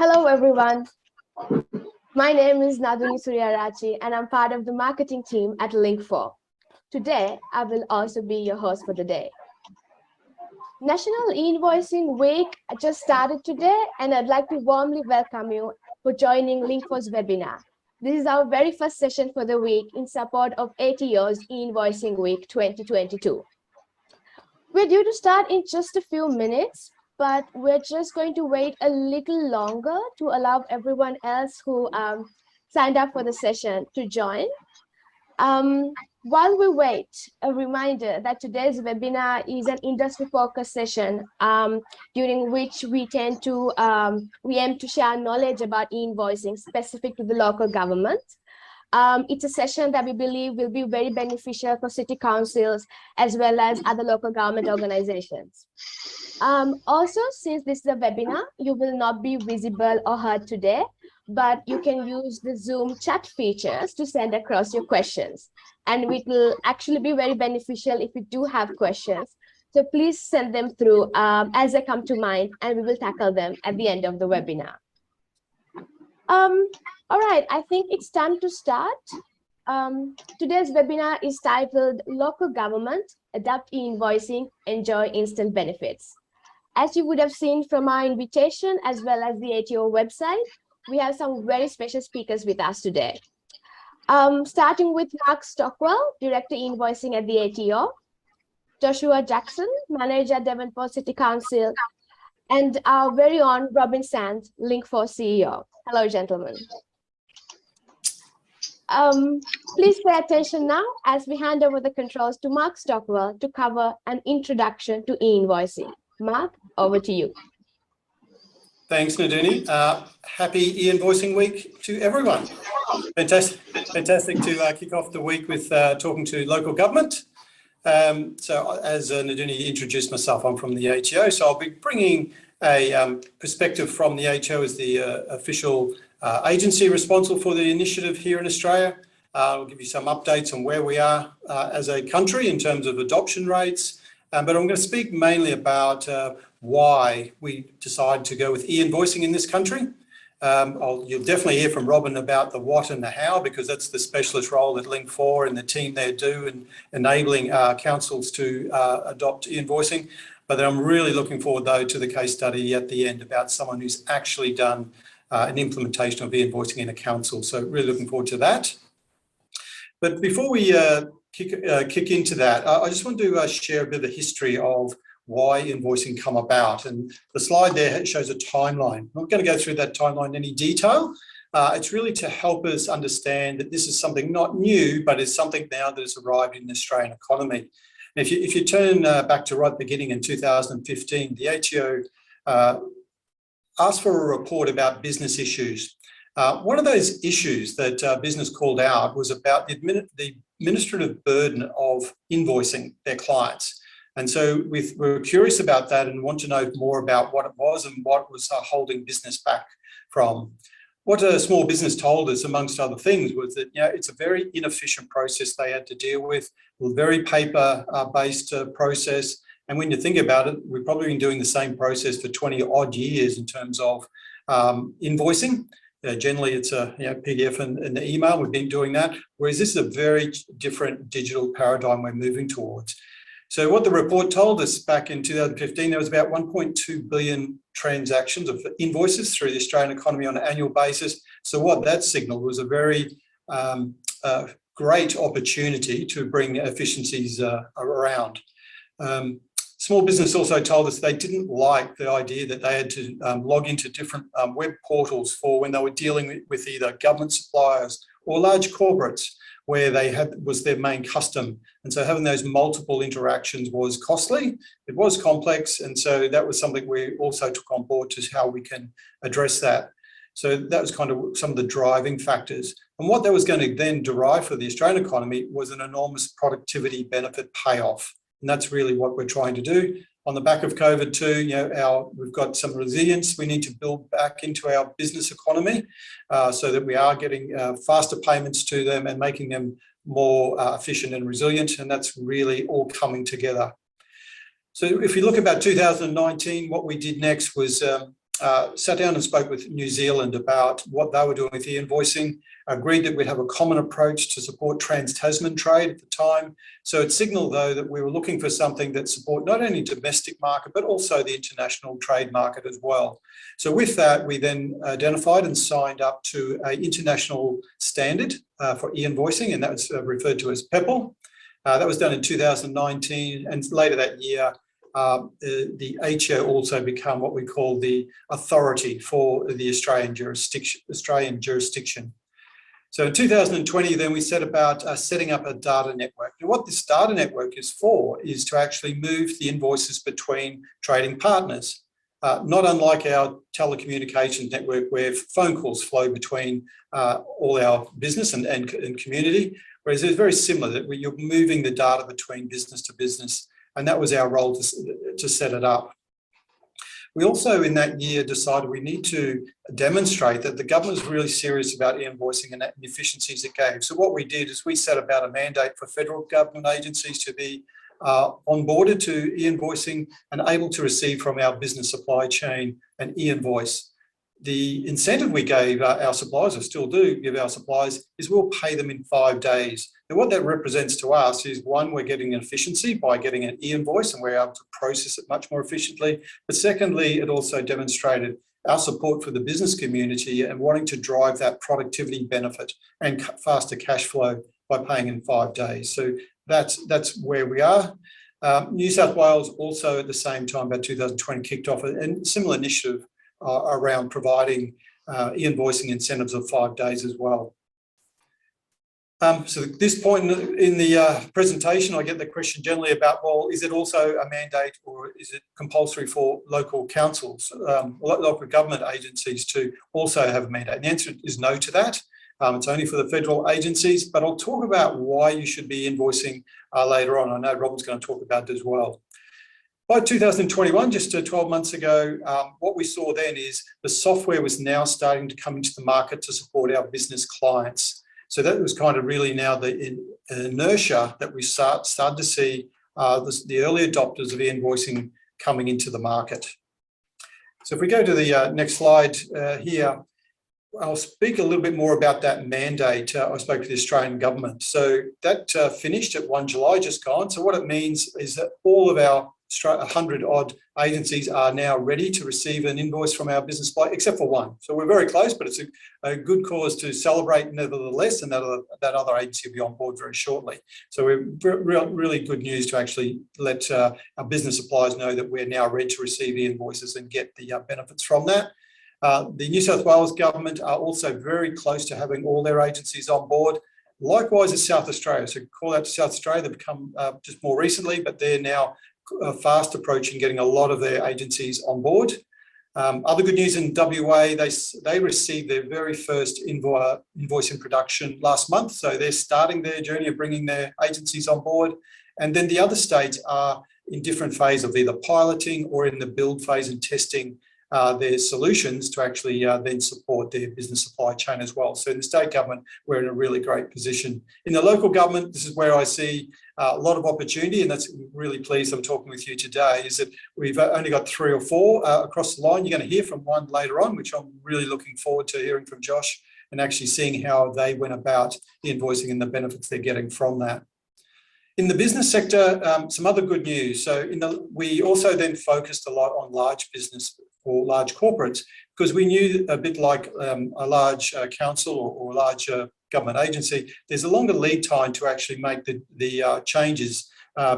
Hello, everyone. My name is Naduni Suryarachi, and I'm part of the marketing team at Link4. Today, I will also be your host for the day. National eInvoicing Week just started today, and I'd like to warmly welcome you for joining Link4's webinar. This is our very first session for the week in support of ATO's eInvoicing Week 2022. We're due to start in just a few minutes, but we're just going to wait a little longer to allow everyone else who signed up for the session to join. While we wait, a reminder that today's webinar is an industry focus session during which we aim to share knowledge about e-invoicing specific to the local government. It's a session that we believe will be very beneficial for city councils as well as other local government organizations. Also, since this is a webinar, you will not be visible or heard today, but you can use the Zoom chat features to send across your questions. And it will actually be very beneficial if you do have questions. So please send them through as they come to mind, and we will tackle them at the end of the webinar. All right, I think it's time to start. Today's webinar is titled Local Government, Adapt e-invoicing, Enjoy Instant Benefits. As you would have seen from our invitation, as well as the ATO website, we have some very special speakers with us today. Starting with Mark Stockwell, Director Invoicing at the ATO, Joshua Jackson, Manager at Devonport City Council, and our very own Robin Sands, Link4 CEO. Hello, gentlemen. Please pay attention now as we hand over the controls to Mark Stockwell to cover an introduction to e-invoicing. Mark, over to you. Thanks, Naduni. Happy e-invoicing week to everyone. Fantastic to kick off the week with talking to local government. So as Naduni introduced myself, I'm from the ATO, so I'll be bringing a perspective from the ATO as the official agency responsible for the initiative here in Australia. I'll give you some updates on where we are as a country in terms of adoption rates, but I'm going to speak mainly about why we decided to go with e-invoicing in this country. You'll definitely hear from Robin about the what and the how, because that's the specialist role that Link4 and the team there do in enabling councils to adopt e-invoicing. But then I'm really looking forward, though, to the case study at the end about someone who's actually done an implementation of e-invoicing in a council. So really looking forward to that. But before we kick into that, I just want to share a bit of the history of why invoicing come about. And the slide there shows a timeline. I'm not going to go through that timeline in any detail. It's really to help us understand that this is something not new, but it's something now that has arrived in the Australian economy. And if you turn back to right beginning in 2015, the ATO asked for a report about business issues. One of those issues that business called out was about the administrative burden of invoicing their clients. And so we were curious about that and want to know more about what it was and what was holding business back from. What a small business told us, amongst other things, was that it's a very inefficient process they had to deal with, a very paper-based process. And when you think about it, we've probably been doing the same process for 20 odd years in terms of invoicing. Generally, it's a PDF and the email. We've been doing that, whereas this is a very different digital paradigm we're moving towards. So what the report told us back in 2015, there was about 1.2 billion transactions of invoices through the Australian economy on an annual basis. So what that signalled was a very great opportunity to bring efficiencies around. Small business also told us they didn't like the idea that they had to log into different web portals for when they were dealing with either government suppliers or large corporates, where was their main custom. And so having those multiple interactions was costly, it was complex, and so that was something we also took on board to how we can address that. So that was kind of some of the driving factors. And what that was going to then derive for the Australian economy was an enormous productivity benefit payoff. And that's really what we're trying to do. On the back of COVID too, we've got some resilience we need to build back into our business economy so that we are getting faster payments to them and making them more efficient and resilient. And that's really all coming together. So if you look about 2019, what we did next was sat down and spoke with New Zealand about what they were doing with e-invoicing, agreed that we'd have a common approach to support trans-Tasman trade at the time. So it signalled, though, that we were looking for something that support not only domestic market, but also the international trade market as well. So with that, we then identified and signed up to an international standard for e-invoicing, and that was referred to as PEPL. That was done in 2019, and later that year, the ACHA also become what we call the authority for the Australian jurisdiction. So in 2020, then we set about setting up a data network. And what this data network is for is to actually move the invoices between trading partners. Not unlike our telecommunications network where phone calls flow between all our business and community, whereas it's very similar that you're moving the data between business to business. And that was our role to set it up. We also, in that year, decided we need to demonstrate that the government was really serious about e-invoicing and the efficiencies it gave. So what we did is we set about a mandate for federal government agencies to be onboarded to e-invoicing and able to receive from our business supply chain an e-invoice. The incentive we gave our suppliers, or still do give our suppliers, is we'll pay them in 5 days. And what that represents to us is, one, we're getting an efficiency by getting an e-invoice and we're able to process it much more efficiently. But secondly, it also demonstrated our support for the business community and wanting to drive that productivity benefit and faster cash flow by paying in 5 days. So that's where we are. New South Wales also at the same time, about 2020, kicked off a similar initiative around providing e-invoicing incentives of 5 days as well. So at this point in the presentation, I get the question generally about, well, is it also a mandate or is it compulsory for local councils, local government agencies to also have a mandate? And the answer is no to that. It's only for the federal agencies, but I'll talk about why you should be invoicing later on. I know Robin's going to talk about it as well. By 2021, just 12 months ago, what we saw then is the software was now starting to come into the market to support our business clients. So that was kind of really now the inertia that we started to see the early adopters of e-invoicing coming into the market. So if we go to the next slide here, I'll speak a little bit more about that mandate. I spoke to the Australian government. So that finished at 1 July, just gone. So what it means is that all of our 100-odd agencies are now ready to receive an invoice from our business supply, except for one. So we're very close, but it's a good cause to celebrate nevertheless, and that other agency will be on board very shortly. So we're really good news to actually let our business suppliers know that we're now ready to receive the invoices and get the benefits from that. The New South Wales government are also very close to having all their agencies on board. Likewise as South Australia. So call out to South Australia, they've come just more recently, but they're now fast approaching getting a lot of their agencies on board. Other good news in WA, they received their very first invoice in production last month. So they're starting their journey of bringing their agencies on board. And then the other states are in different phase of either piloting or in the build phase and testing their solutions to actually then support their business supply chain as well. So in the state government, we're in a really great position. In the local government, this is where I see a lot of opportunity, and that's really pleased I'm talking with you today, is that we've only got 3 or 4 across the line. You're going to hear from one later on, which I'm really looking forward to hearing from Josh and actually seeing how they went about the invoicing and the benefits they're getting from that. In the business sector, some other good news. So we also then focused a lot on large business or large corporates, because we knew a bit like a large council or a large government agency, there's a longer lead time to actually make the changes,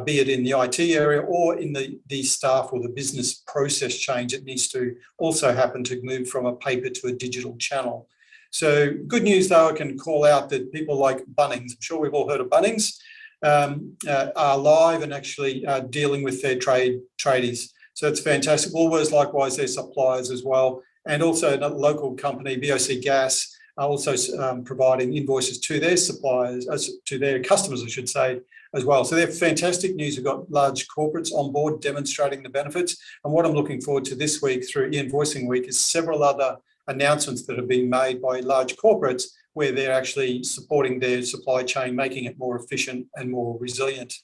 be it in the IT area or in the staff or the business process change. It needs to also happen to move from a paper to a digital channel. So good news though, I can call out that people like Bunnings, I'm sure we've all heard of Bunnings, are live and actually dealing with their tradies. So it's fantastic. Woolworths, likewise, their suppliers as well. And also another local company, BOC Gas, are also providing invoices to their suppliers, to their customers, I should say, as well. So they're fantastic news. We've got large corporates on board demonstrating the benefits. And what I'm looking forward to this week through eInvoicing Week is several other announcements that have been made by large corporates where they're actually supporting their supply chain, making it more efficient and more resilient.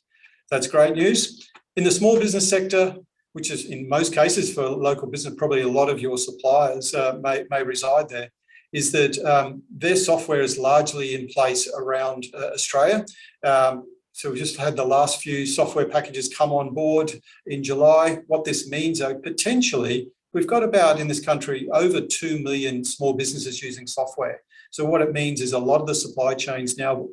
That's great news. In the small business sector, which is in most cases for local business, probably a lot of your suppliers may reside there, is that their software is largely in place around Australia. So we just had the last few software packages come on board in July. What this means, potentially, we've got about in this country over 2 million small businesses using software. So what it means is a lot of the supply chains now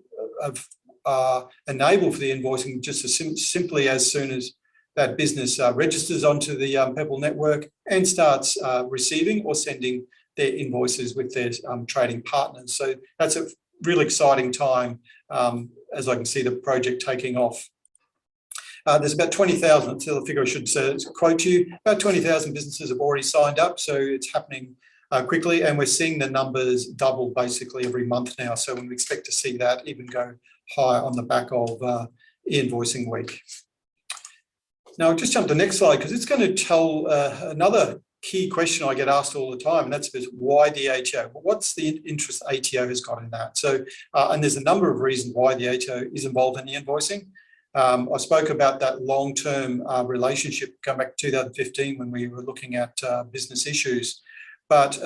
are enabled for the invoicing just as simply as soon as that business registers onto the Pebble network and starts receiving or sending their invoices with their trading partners. So that's a really exciting time as I can see the project taking off. There's about 20,000, that's the figure I should quote you, about 20,000 businesses have already signed up, so it's happening quickly, and we're seeing the numbers double basically every month now, so we expect to see that even go higher on the back of eInvoicing week. Now I'll just jump to the next slide because it's going to tell another key question I get asked all the time, and that's why the ATO? What's the interest ATO has got in that? So, and there's a number of reasons why the ATO is involved in the invoicing. I spoke about that long-term relationship going back to 2015 when we were looking at business issues. But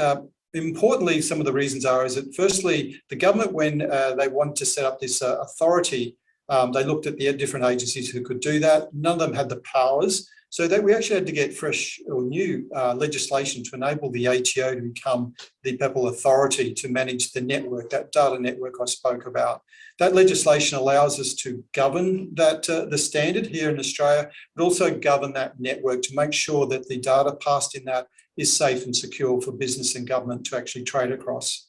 importantly, some of the reasons is that firstly, the government, when they wanted to set up this authority, they looked at the different agencies who could do that. None of them had the powers. So that we actually had to get fresh or new legislation to enable the ATO to become the Pebble authority to manage the network, that data network I spoke about. That legislation allows us to govern that the standard here in Australia, but also govern that network to make sure that the data passed in that is safe and secure for business and government to actually trade across.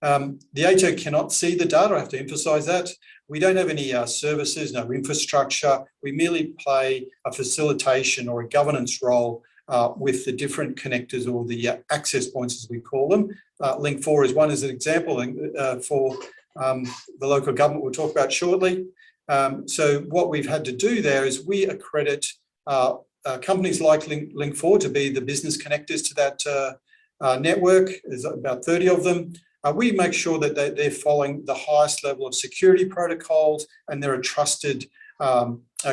The ATO cannot see the data, I have to emphasise that. We don't have any services, no infrastructure. We merely play a facilitation or a governance role with the different connectors or the access points, as we call them. Link4 is one as an example for the local government we'll talk about shortly. So what we've had to do there is we accredit companies like Link4 to be the business connectors to that network. There's about 30 of them. We make sure that they're following the highest level of security protocols and they're a trusted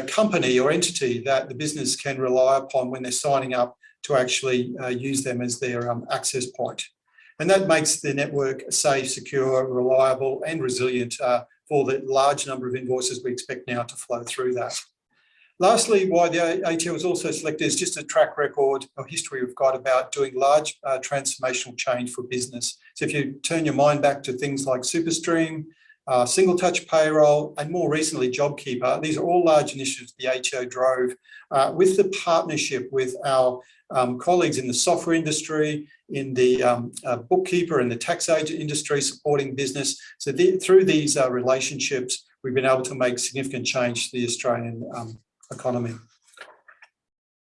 company or entity that the business can rely upon when they're signing up to actually use them as their access point. And that makes the network safe, secure, reliable and resilient for the large number of invoices we expect now to flow through that. Lastly, why the ATO was also selected is just a track record or history we've got about doing large transformational change for business. So if you turn your mind back to things like SuperStream, Single Touch Payroll, and more recently JobKeeper, these are all large initiatives the ATO drove with the partnership with our colleagues in the software industry, in the bookkeeper and the tax agent industry supporting business. So through these relationships, we've been able to make significant change to the Australian economy.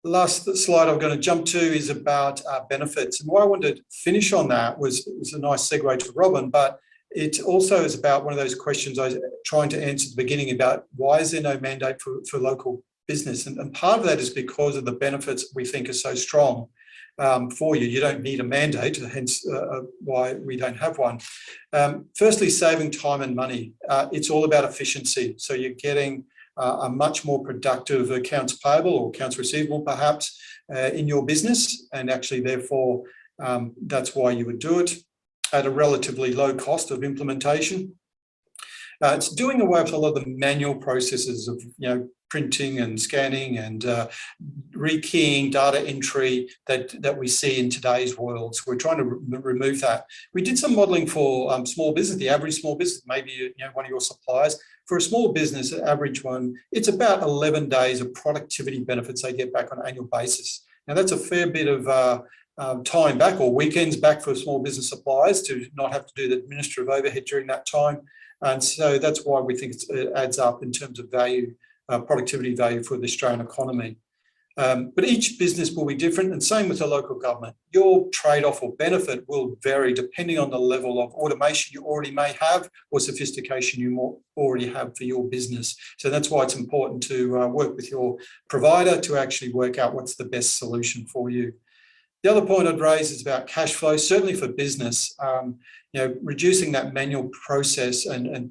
The last slide I'm going to jump to is about benefits. And why I wanted to finish on that was a nice segue to Robin, but it also is about one of those questions I was trying to answer at the beginning about why is there no mandate for local business? And part of that is because of the benefits we think are so strong for you. You don't need a mandate, hence why we don't have one. Firstly, saving time and money. It's all about efficiency. So you're getting a much more productive accounts payable or accounts receivable perhaps in your business, and actually therefore that's why you would do it at a relatively low cost of implementation. It's doing away with a lot of the manual processes of printing and scanning and rekeying, data entry that we see in today's world. So we're trying to remove that. We did some modelling for small business, the average small business, maybe one of your suppliers. For a small business, an average one, it's about 11 days of productivity benefits they get back on an annual basis. Now that's a fair bit of time back or weekends back for small business suppliers to not have to do the administrative overhead during that time. And so that's why we think it adds up in terms of value, productivity value for the Australian economy. But each business will be different, and same with the local government. Your trade-off or benefit will vary depending on the level of automation you already may have or sophistication you already have for your business. So that's why it's important to work with your provider to actually work out what's the best solution for you. The other point I'd raise is about cash flow, certainly for business. Reducing that manual process and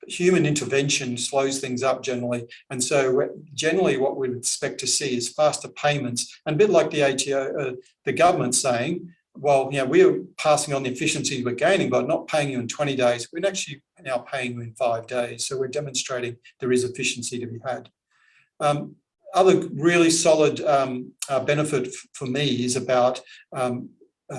human intervention slows things up generally. And so generally what we would expect to see is faster payments, and a bit like the ATO, the government saying, well, we're passing on the efficiency we're gaining by not paying you in 20 days. We're actually now paying you in 5 days. So we're demonstrating there is efficiency to be had. Other really solid benefit for me is about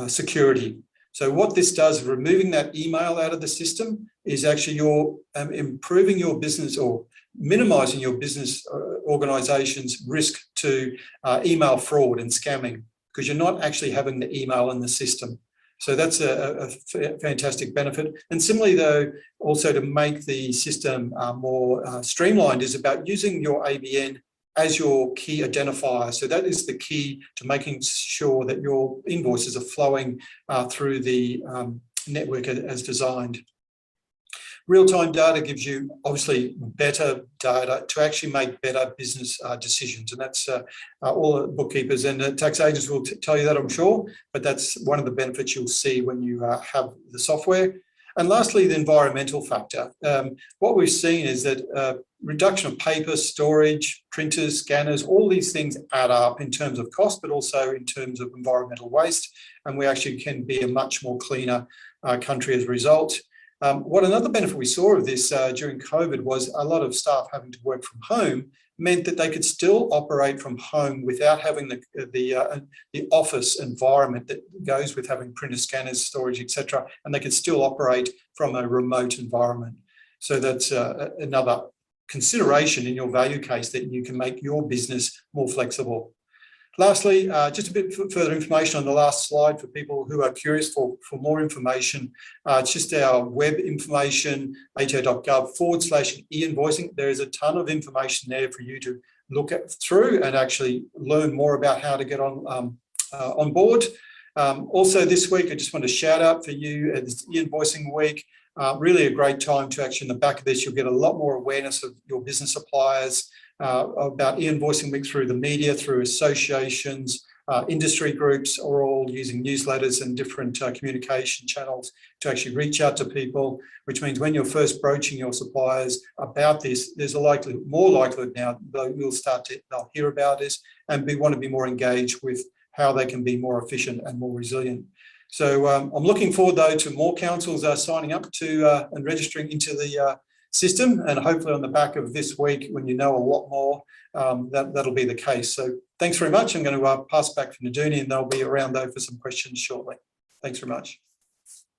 security. So what this does, removing that email out of the system, is actually you're improving your business or minimising your business organisation's risk to email fraud and scamming, because you're not actually having the email in the system. So that's a fantastic benefit. And similarly, though, also to make the system more streamlined is about using your ABN as your key identifier. So that is the key to making sure that your invoices are flowing through the network as designed. Real-time data gives you obviously better data to actually make better business decisions, and that's all the bookkeepers and tax agents will tell you that, I'm sure, but that's one of the benefits you'll see when you have the software. And lastly, the environmental factor. What we've seen is that reduction of paper, storage, printers, scanners, all these things add up in terms of cost, but also in terms of environmental waste, and we actually can be a much more cleaner country as a result. What another benefit we saw of this during COVID was a lot of staff having to work from home meant that they could still operate from home without having the office environment that goes with having printers, scanners, storage, etc. And they could still operate from a remote environment. So that's another consideration in your value case, that you can make your business more flexible. Lastly, just a bit further information on the last slide for people who are curious for more information. It's just our web information, ato.gov/e-invoicing. There is a ton of information there for you to look through and actually learn more about how to get on board. Also this week, I just want to shout out for you, it's e-invoicing week. Really a great time to actually, in the back of this, you'll get a lot more awareness of your business suppliers, about e-invoicing week through the media, through associations, industry groups are all using newsletters and different communication channels to actually reach out to people, which means when you're first broaching your suppliers about this, there's a more likelihood now they'll hear about this and want to be more engaged with how they can be more efficient and more resilient. So I'm looking forward, though, to more councils signing up to and registering into the system, and hopefully on the back of this week, when you know a lot more, that'll be the case. So thanks very much. I'm going to pass back to Naduni, and they'll be around, though, for some questions shortly. Thanks very much.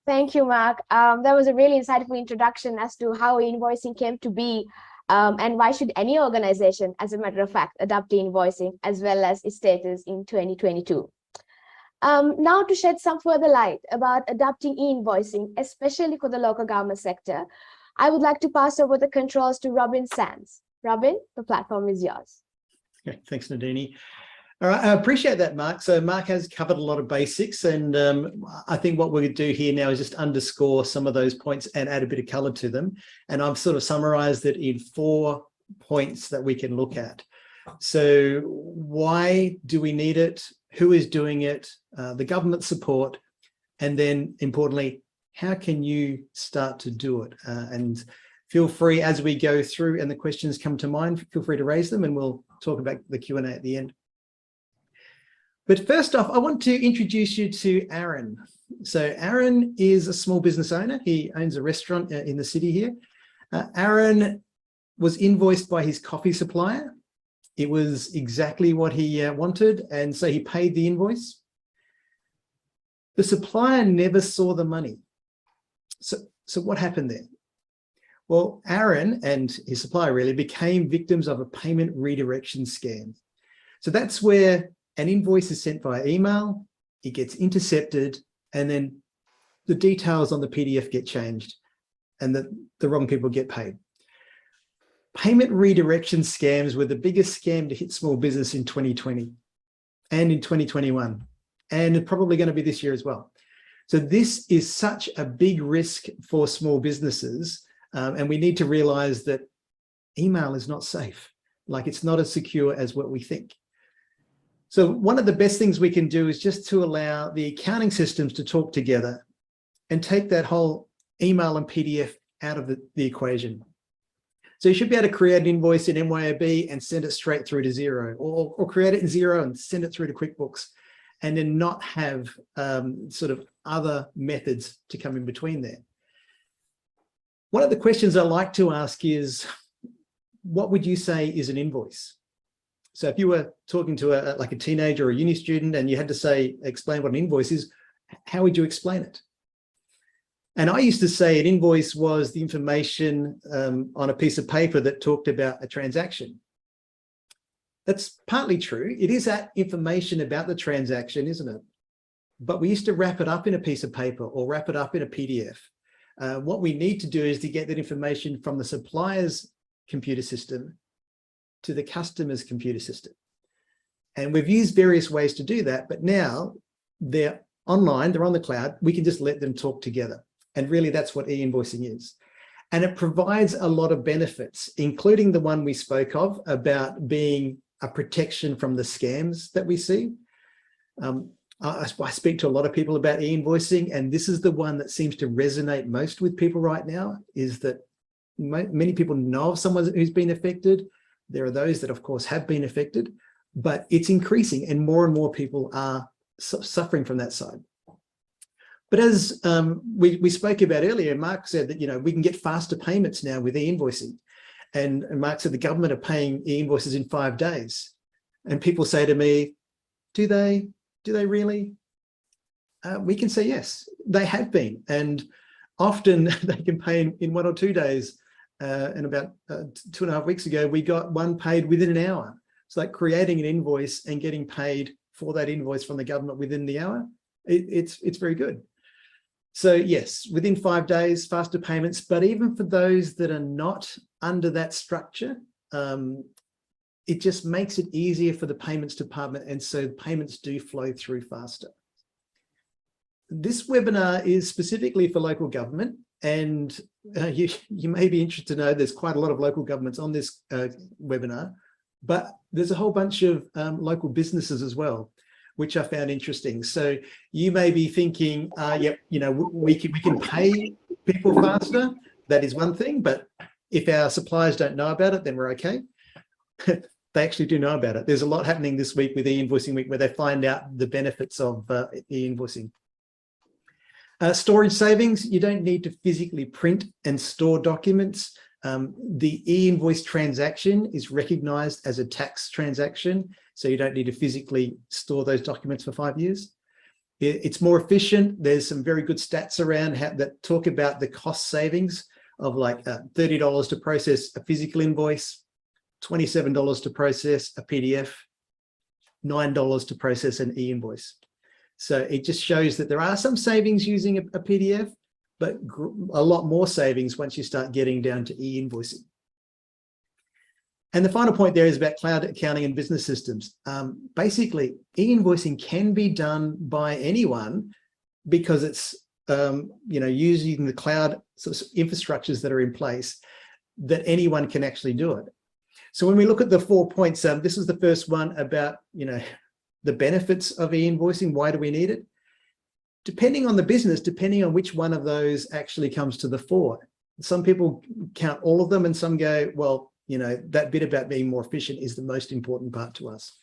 Thank you, Mark. That was a really insightful introduction as to how invoicing came to be, and why should any organization, as a matter of fact, adopt invoicing as well as its status in 2022. Now to shed some further light about adopting e-invoicing, especially for the local government sector, I would like to pass over the controls to Robin Sands. Robin, the platform is yours. Okay, thanks, Nadini. All right, I appreciate that, Mark. So Mark has covered a lot of basics, and I think what we're going to do here now is just underscore some of those points and add a bit of colour to them. And I've sort of summarised it in 4 points that we can look at. So why do we need it? Who is doing it? The government support, and then importantly, how can you start to do it? And feel free, as we go through and the questions come to mind, feel free to raise them and we'll talk about the Q&A at the end. But first off, I want to introduce you to Aaron. So Aaron is a small business owner. He owns a restaurant in the city here. Aaron was invoiced by his coffee supplier. It was exactly what he wanted, and so he paid the invoice. The supplier never saw the money. So what happened there? Well, Aaron and his supplier really became victims of a payment redirection scam. So that's where an invoice is sent via email, it gets intercepted, and then the details on the PDF get changed and the wrong people get paid. Payment redirection scams were the biggest scam to hit small business in 2020 and in 2021, and probably going to be this year as well. So this is such a big risk for small businesses, and we need to realize that email is not safe. Like, it's not as secure as what we think. So one of the best things we can do is just to allow the accounting systems to talk together and take that whole email and PDF out of the equation. So you should be able to create an invoice in MYOB and send it straight through to Xero, or create it in Xero and send it through to QuickBooks, and then not have sort of other methods to come in between there. One of the questions I like to ask is, what would you say is an invoice? So if you were talking to like a teenager or a uni student and you had to explain what an invoice is, how would you explain it? And I used to say an invoice was the information on a piece of paper that talked about a transaction. That's partly true. It is that information about the transaction, isn't it? But we used to wrap it up in a piece of paper or wrap it up in a PDF. What we need to do is to get that information from the supplier's computer system to the customer's computer system. And we've used various ways to do that, but now they're online, they're on the cloud, we can just let them talk together. And really that's what e-invoicing is. And it provides a lot of benefits, including the one we spoke of about being a protection from the scams that we see. I speak to a lot of people about e-invoicing, and this is the one that seems to resonate most with people right now, is that many people know of someone who's been affected. There are those that, of course, have been affected, but it's increasing and more people are suffering from that side. But as we spoke about earlier, Mark said that, you know, we can get faster payments now with e-invoicing. And Mark said the government are paying e-invoices in 5 days. And people say to me, do they really? We can say yes, they have been. And often they can pay in 1 or 2 days. And about 2.5 weeks ago, we got one paid within an hour. It's like creating an invoice and getting paid for that invoice from the government within the hour. It's very good. So yes, within 5 days, faster payments, but even for those that are not under that structure, it just makes it easier for the payments department. And so payments do flow through faster. This webinar is specifically for local government. And you may be interested to know there's quite a lot of local governments on this webinar, but there's a whole bunch of local businesses as well, which I found interesting. So you may be thinking, yep, you know, we can pay people faster. That is one thing, but if our suppliers don't know about it, then we're okay. They actually do know about it. There's a lot happening this week with e-invoicing week where they find out the benefits of e-invoicing. Storage savings, you don't need to physically print and store documents. The e-invoice transaction is recognized as a tax transaction, so you don't need to physically store those documents for 5 years. It's more efficient. There's some very good stats around that talk about the cost savings of like $30 to process a physical invoice, $27 to process a PDF, $9 to process an e-invoice. So it just shows that there are some savings using a PDF, but a lot more savings once you start getting down to e-invoicing. And the final point there is about cloud accounting and business systems. Basically, e-invoicing can be done by anyone because it's you know, using the cloud sort of infrastructures that are in place, that anyone can actually do it. So when we look at the 4 points, this is the first one about, you know, the benefits of e-invoicing. Why do we need it? Depending on the business, depending on which one of those actually comes to the fore. Some people count all of them and some go, well, you know, that bit about being more efficient is the most important part to us.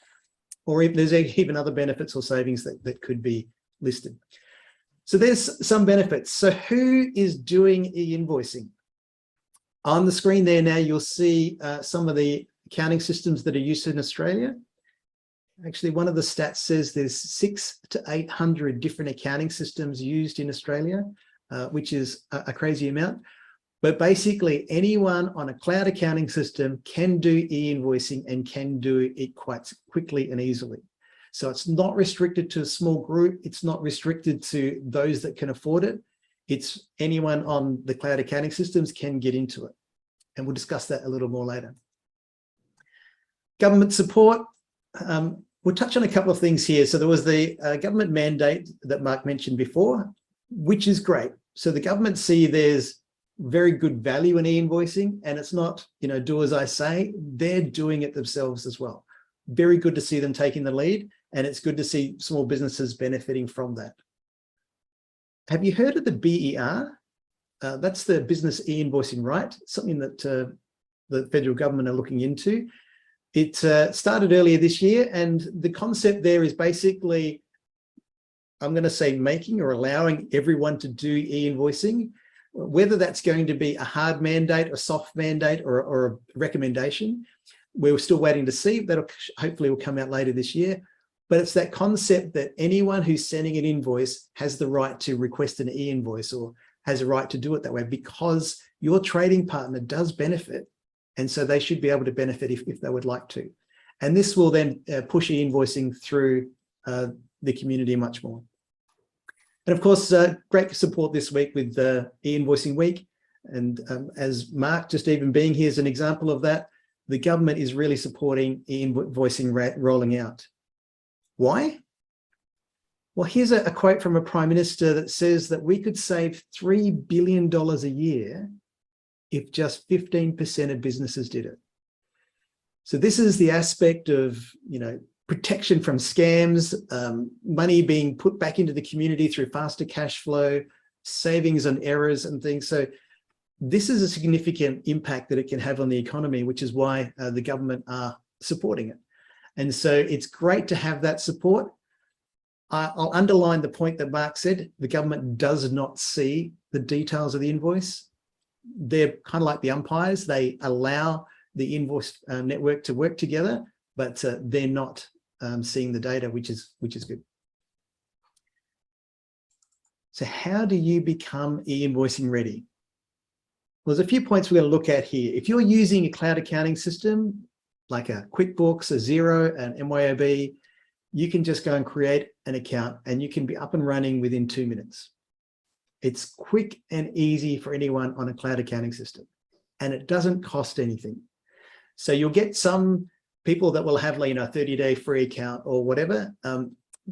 Or if there's even other benefits or savings that could be listed. So there's some benefits. So who is doing e-invoicing? On the screen there now, you'll see some of the accounting systems that are used in Australia. Actually, one of the stats says there's 600 to 800 different accounting systems used in Australia, which is a crazy amount. But basically, anyone on a cloud accounting system can do e-invoicing and can do it quite quickly and easily. So it's not restricted to a small group. It's not restricted to those that can afford it. It's anyone on the cloud accounting systems can get into it. And we'll discuss that a little more later. Government support. We'll touch on a couple of things here. So there was the government mandate that Mark mentioned before, which is great. So the government see there's very good value in e-invoicing, and it's not, you know, do as I say, they're doing it themselves as well. Very good to see them taking the lead, and it's good to see small businesses benefiting from that. Have you heard of the BER? That's the business e-invoicing right, something that the federal government are looking into. It started earlier this year, and the concept there is basically, I'm going to say, making or allowing everyone to do e-invoicing, whether that's going to be a hard mandate, a soft mandate, or a recommendation. We're still waiting to see. That'll hopefully will come out later this year. But it's that concept that anyone who's sending an invoice has the right to request an e-invoice, or has a right to do it that way, because your trading partner does benefit. And so they should be able to benefit if they would like to. And this will then push e-invoicing through the community much more. And of course, great support this week with e-invoicing week. And as Mark just even being here is an example of that, the government is really supporting e-invoicing rolling out. Why? Well, here's a quote from a Prime Minister that says that we could save $3 billion a year if just 15% of businesses did it. So this is the aspect of, protection from scams, money being put back into the community through faster cash flow, savings on errors and things. So this is a significant impact that it can have on the economy, which is why the government are supporting it. And so it's great to have that support. I'll underline the point that Mark said. The government does not see the details of the invoice. They're kind of like the umpires. They allow the invoice network to work together, but they're not seeing the data, which is good. So how do you become e-invoicing ready? Well, there's a few points we're going to look at here. If you're using a cloud accounting system, like a QuickBooks, a Xero, an MYOB, you can just go and create an account and you can be up and running within 2 minutes. It's quick and easy for anyone on a cloud accounting system, and it doesn't cost anything. So you'll get some people that will have, a 30-day free account or whatever.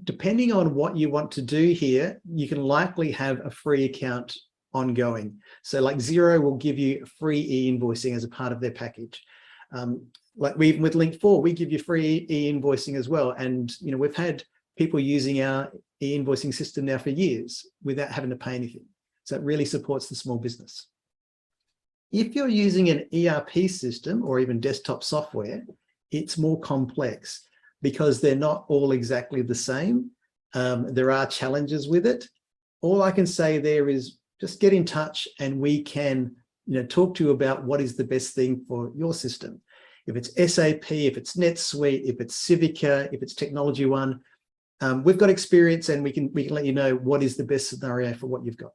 Depending on what you want to do here, you can likely have a free account ongoing. So like Xero will give you free e-invoicing as a part of their package. Like even with Link4, we give you free e-invoicing as well. And we've had people using our e-invoicing system now for years without having to pay anything. So it really supports the small business. If you're using an ERP system or even desktop software, it's more complex because they're not all exactly the same. There are challenges with it. All I can say there is just get in touch and we can talk to you about what is the best thing for your system. If it's SAP, if it's NetSuite, if it's Civica, if it's Technology One, we've got experience and we can let you know what is the best scenario for what you've got.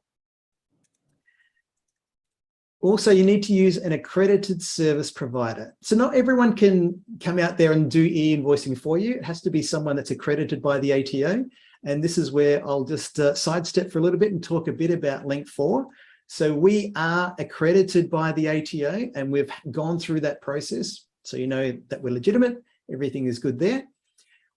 Also, you need to use an accredited service provider. So not everyone can come out there and do e-invoicing for you. It has to be someone that's accredited by the ATO. And this is where I'll just sidestep for a little bit and talk a bit about Link4. So we are accredited by the ATO and we've gone through that process. So you know that we're legitimate, everything is good there.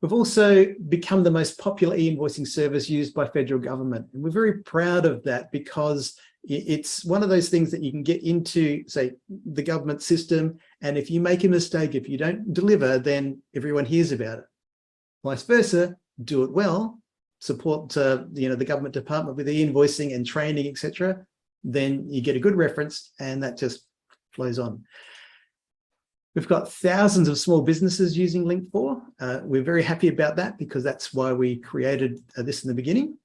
We've also become the most popular e-invoicing service used by federal government. And we're very proud of that because it's one of those things that you can get into, say, the government system. And if you make a mistake, if you don't deliver, then everyone hears about it. Vice versa, do it well, support the government department with e-invoicing and training, etc. Then you get a good reference and that just flows on. We've got thousands of small businesses using Link4. We're very happy about that because that's why we created this in the beginning.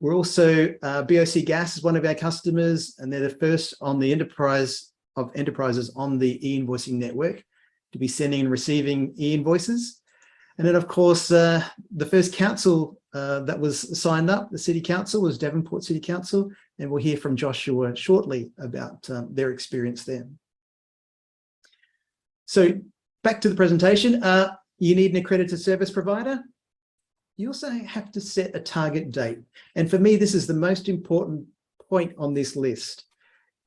We're also, BOC Gas is one of our customers, and they're the first on the enterprises on the e-invoicing network to be sending and receiving e-invoices. And then, of course, the first council that was signed up, the City Council, was Devonport City Council, and we'll hear from Joshua shortly about their experience there. So back to the presentation, you need an accredited service provider. You also have to set a target date. And for me, this is the most important point on this list.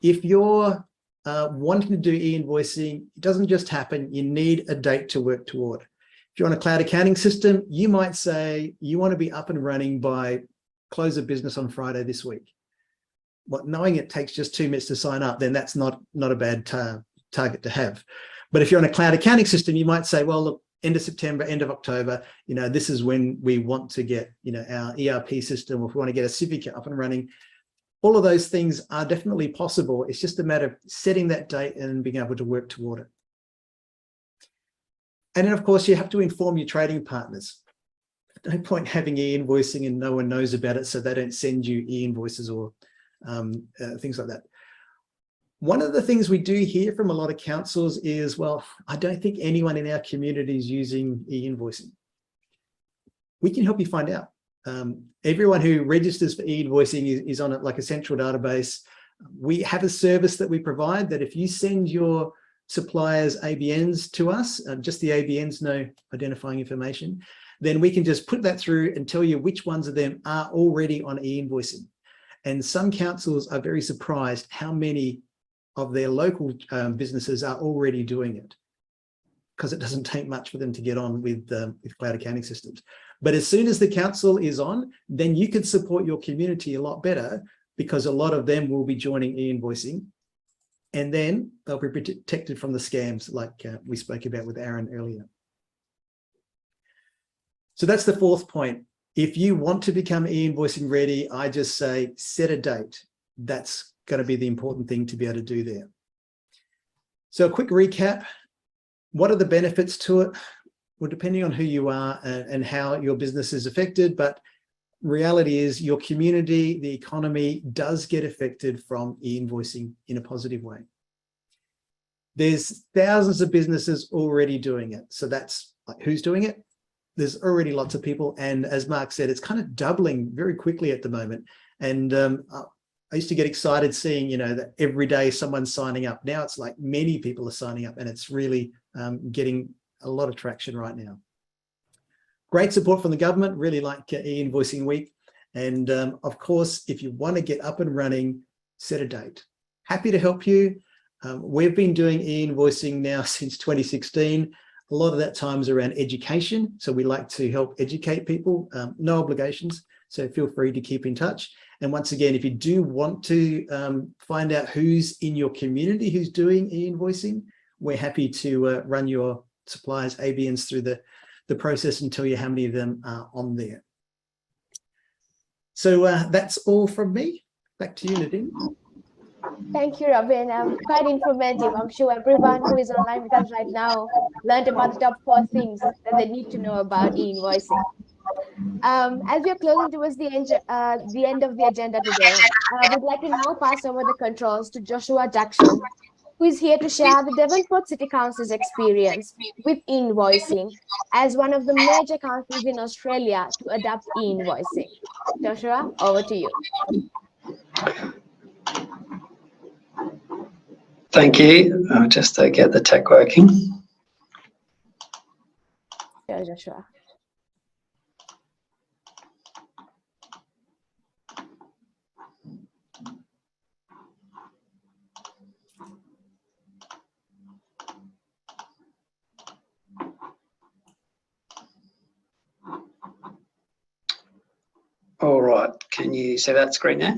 If you're wanting to do e-invoicing, it doesn't just happen. You need a date to work toward. If you're on a cloud accounting system, you might say you want to be up and running by close of business on Friday this week. But knowing it takes just 2 minutes to sign up, then that's not a bad target to have. But if you're on a cloud accounting system, you might say, well, look, end of September, end of October, this is when we want to get, our ERP system, or if we want to get a Civica up and running. all of those things are definitely possible. It's just a matter of setting that date and being able to work toward it. And then, of course, you have to inform your trading partners. No point having e-invoicing and no one knows about it, so they don't send you e-invoices or things like that. One of the things we do hear from a lot of councils is, well, I don't think anyone in our community is using e-invoicing. We can help you find out. Everyone who registers for e-invoicing is on it like a central database. We have a service that we provide that if you send your suppliers ABNs to us, just the ABNs, no identifying information, then we can just put that through and tell you which ones of them are already on e-invoicing. And some councils are very surprised how many of their local businesses are already doing it, because it doesn't take much for them to get on with cloud accounting systems. But as soon as the council is on, then you can support your community a lot better, because a lot of them will be joining e-invoicing, and then they'll be protected from the scams like we spoke about with Aaron earlier. So that's the fourth point. If you want to become e-invoicing ready, I just say set a date. That's going to be the important thing to be able to do there. So a quick recap. What are the benefits to it? Well, depending on who you are and how your business is affected, but reality is your community, the economy does get affected from e-invoicing in a positive way. There's thousands of businesses already doing it. So that's like, who's doing it? There's already lots of people. And as Mark said, it's kind of doubling very quickly at the moment. And I used to get excited seeing, you know, that every day someone's signing up. Now it's like many people are signing up, and it's really getting a lot of traction right now. Great support from the government, really like e-invoicing week. And of course, if you want to get up and running, set a date. Happy to help you. We've been doing e-invoicing now since 2016. A lot of that time is around education. So we like to help educate people, no obligations. So feel free to keep in touch. And once again, if you do want to find out who's in your community who's doing e-invoicing, we're happy to run your suppliers ABNs through the process and tell you how many of them are on there. So that's all from me. Back to you, Nadine. Thank you, Robin. Quite informative. I'm sure everyone who is online with us right now learned about the top 4 things that they need to know about e-invoicing. As we are closing towards the end of the agenda today, we'd like to now pass over the controls to Joshua Jackson, who is here to share the Devonport City Council's experience with e-invoicing as one of the major councils in Australia to adopt e-invoicing. Joshua, over to you. Thank you. I'll just get the tech working. Yeah, Joshua. All right. Can you see that screen now?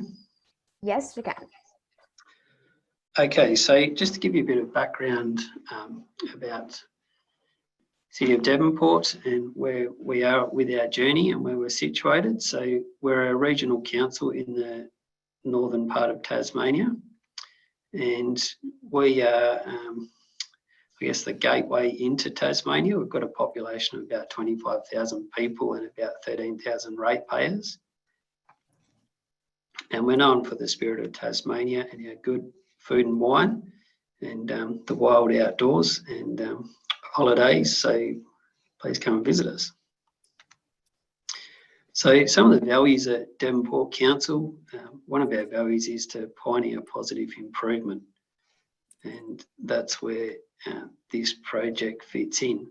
Yes, we can. Okay, so just to give you a bit of background about City of Devonport and where we are with our journey and where we're situated. So we're a regional council in the northern part of Tasmania, and we are, I guess, the gateway into Tasmania. We've got a population of about 25,000 people and about 13,000 ratepayers. And we're known for the spirit of Tasmania and our good food and wine and the wild outdoors and holidays. So please come and visit us. So some of the values at Devonport Council, one of our values is to pioneer positive improvement. And that's where this project fits in.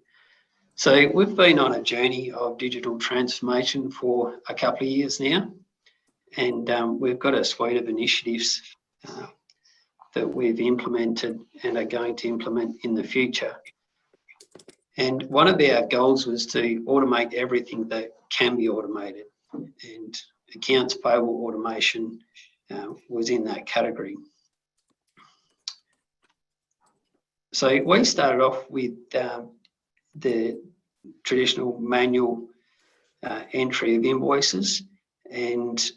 So we've been on a journey of digital transformation for a couple of years now. And we've got a suite of initiatives that we've implemented and are going to implement in the future. And one of our goals was to automate everything that can be automated. And accounts payable automation was in that category. So we started off with the traditional manual entry of invoices, and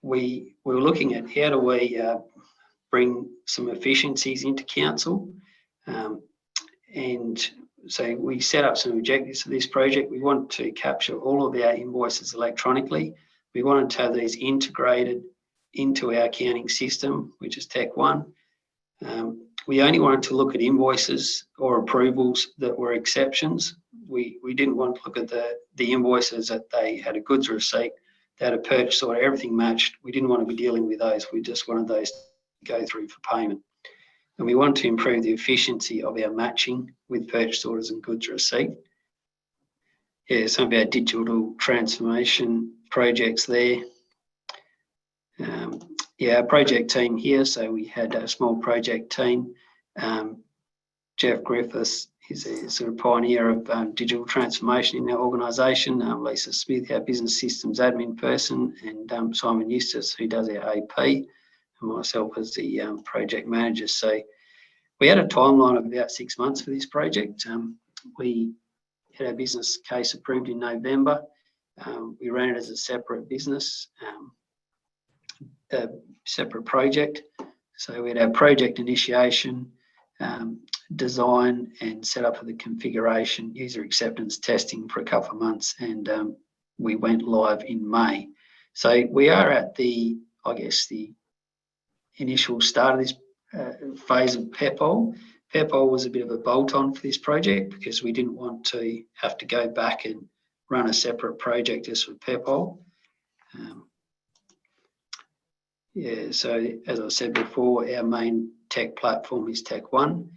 we were looking at how do we bring some efficiencies into council. And so we set up some objectives for this project. We want to capture all of our invoices electronically. We wanted to have these integrated into our accounting system, which is Tech One. We only wanted to look at invoices or approvals that were exceptions. We didn't want to look at the invoices that they had a goods receipt, they had a purchase order, everything matched. We didn't want to be dealing with those. We just wanted those to go through for payment. And we want to improve the efficiency of our matching with purchase orders and goods receipt. Yeah, some of our digital transformation projects there. Yeah, our project team here. So we had a small project team. Jeff Griffiths is a sort of pioneer of digital transformation in our organisation. Lisa Smith, our business systems admin person, and Simon Eustace, who does our AP, and myself as the project manager. So we had a timeline of about 6 months for this project. We had our business case approved in November. We ran it as a separate business, a separate project. So we had our project initiation, design and set up for the configuration, user acceptance testing for a couple of months, and we went live in May. So we are at the, I guess, the initial start of this phase of PEPOL. PEPOL was a bit of a bolt-on for this project because we didn't want to have to go back and run a separate project just for PEPOL. Yeah, so as I said before, our main tech platform is Tech One,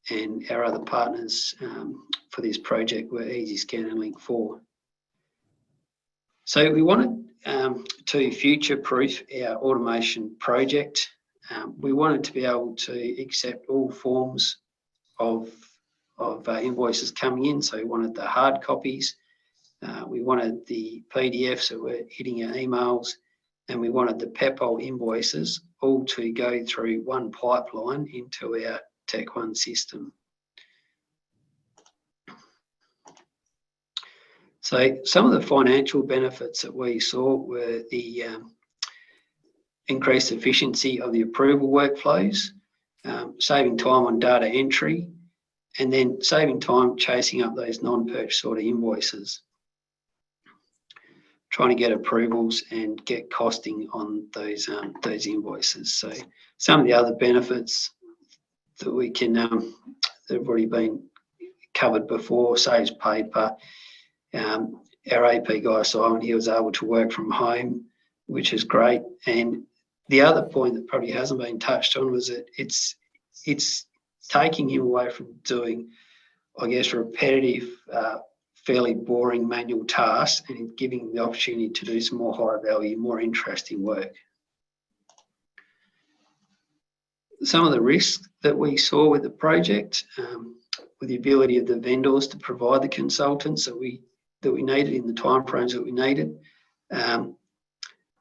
and our other partners for this project were EasyScan and Link4. So we wanted to future-proof our automation project. We wanted to be able to accept all forms of invoices coming in. So we wanted the hard copies, we wanted the PDFs that were hitting our emails, and we wanted the PEPOL invoices all to go through one pipeline into our Tech One system. So some of the financial benefits that we saw were the increased efficiency of the approval workflows, saving time on data entry, and then saving time chasing up those non-purchase order invoices, trying to get approvals and get costing on those invoices. So some of the other benefits that we can that have already been covered before: saves paper. Our AP guy Simon, he was able to work from home, which is great. And the other point that probably hasn't been touched on was that it's taking him away from doing, I guess, repetitive, fairly boring manual tasks, and giving him the opportunity to do some more higher value, more interesting work. Some of the risks that we saw with the project, with the ability of the vendors to provide the consultants that we needed in the timeframes that we needed,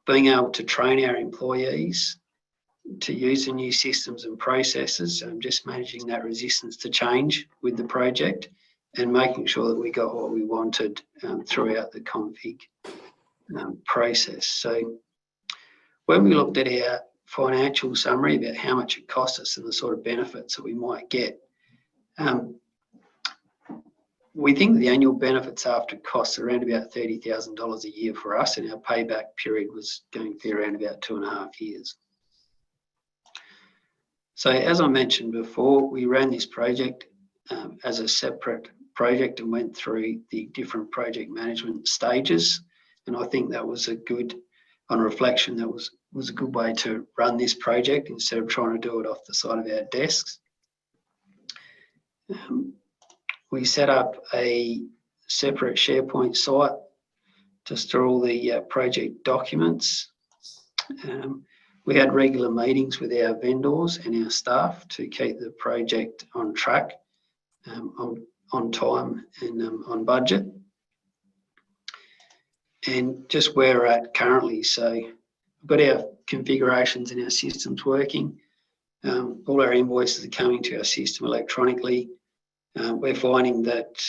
being able to train our employees to use the new systems and processes, just managing that resistance to change with the project, and making sure that we got what we wanted throughout the config process. So when we looked at our financial summary about how much it cost us and the sort of benefits that we might get, we think the annual benefits after costs are around about $30,000 a year for us, and our payback period was going to be around about 2.5 years. So as I mentioned before, we ran this project as a separate project and went through the different project management stages. And I think that was a good, on reflection, that was a good way to run this project instead of trying to do it off the side of our desks. We set up a separate SharePoint site to store all the project documents. We had regular meetings with our vendors and our staff to keep the project on track, on time and on budget. And just where we're at currently, so we've got our configurations and our systems working. All our invoices are coming to our system electronically. We're finding that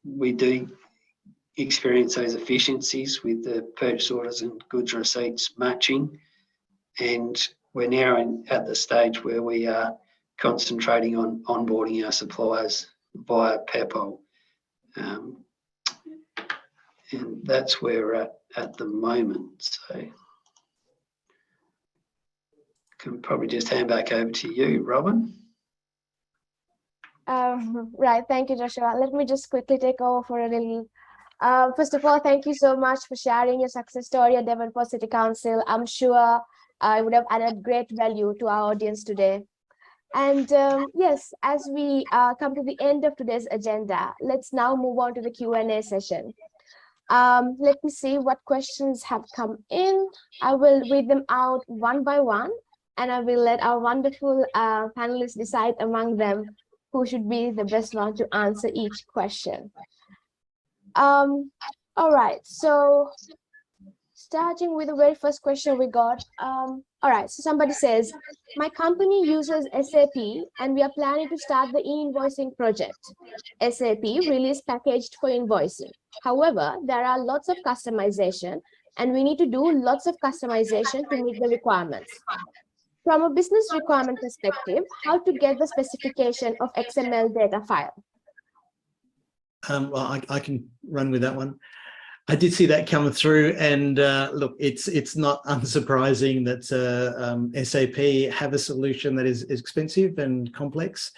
we do experience those efficiencies with the purchase orders and goods receipts matching. And we're now at the stage where we are concentrating on onboarding our suppliers via PEPOL. And that's where we're at the moment. So can probably just hand back over to you, Robin. Right, thank you, Joshua. Let me just quickly take over for a little. First of all, thank you so much for sharing your success story at Devonport City Council. I'm sure it would have added great value to our audience today. And yes, as we come to the end of today's agenda, let's now move on to the Q&A session. Let me see what questions have come in. I will read them out one by one, and I will let our wonderful panelists decide among them who should be the best one to answer each question. All right, so starting with the very first question we got. All right, so somebody says, my company uses SAP and we are planning to start the e-invoicing project. SAP released packaged for invoicing. However, there are lots of customization and we need to do lots of customization to meet the requirements. From a business requirement perspective, how to get the specification of XML data file? Well, I can run with that one. I did see that coming through, and look, it's not unsurprising that SAP have a solution that is expensive and complex.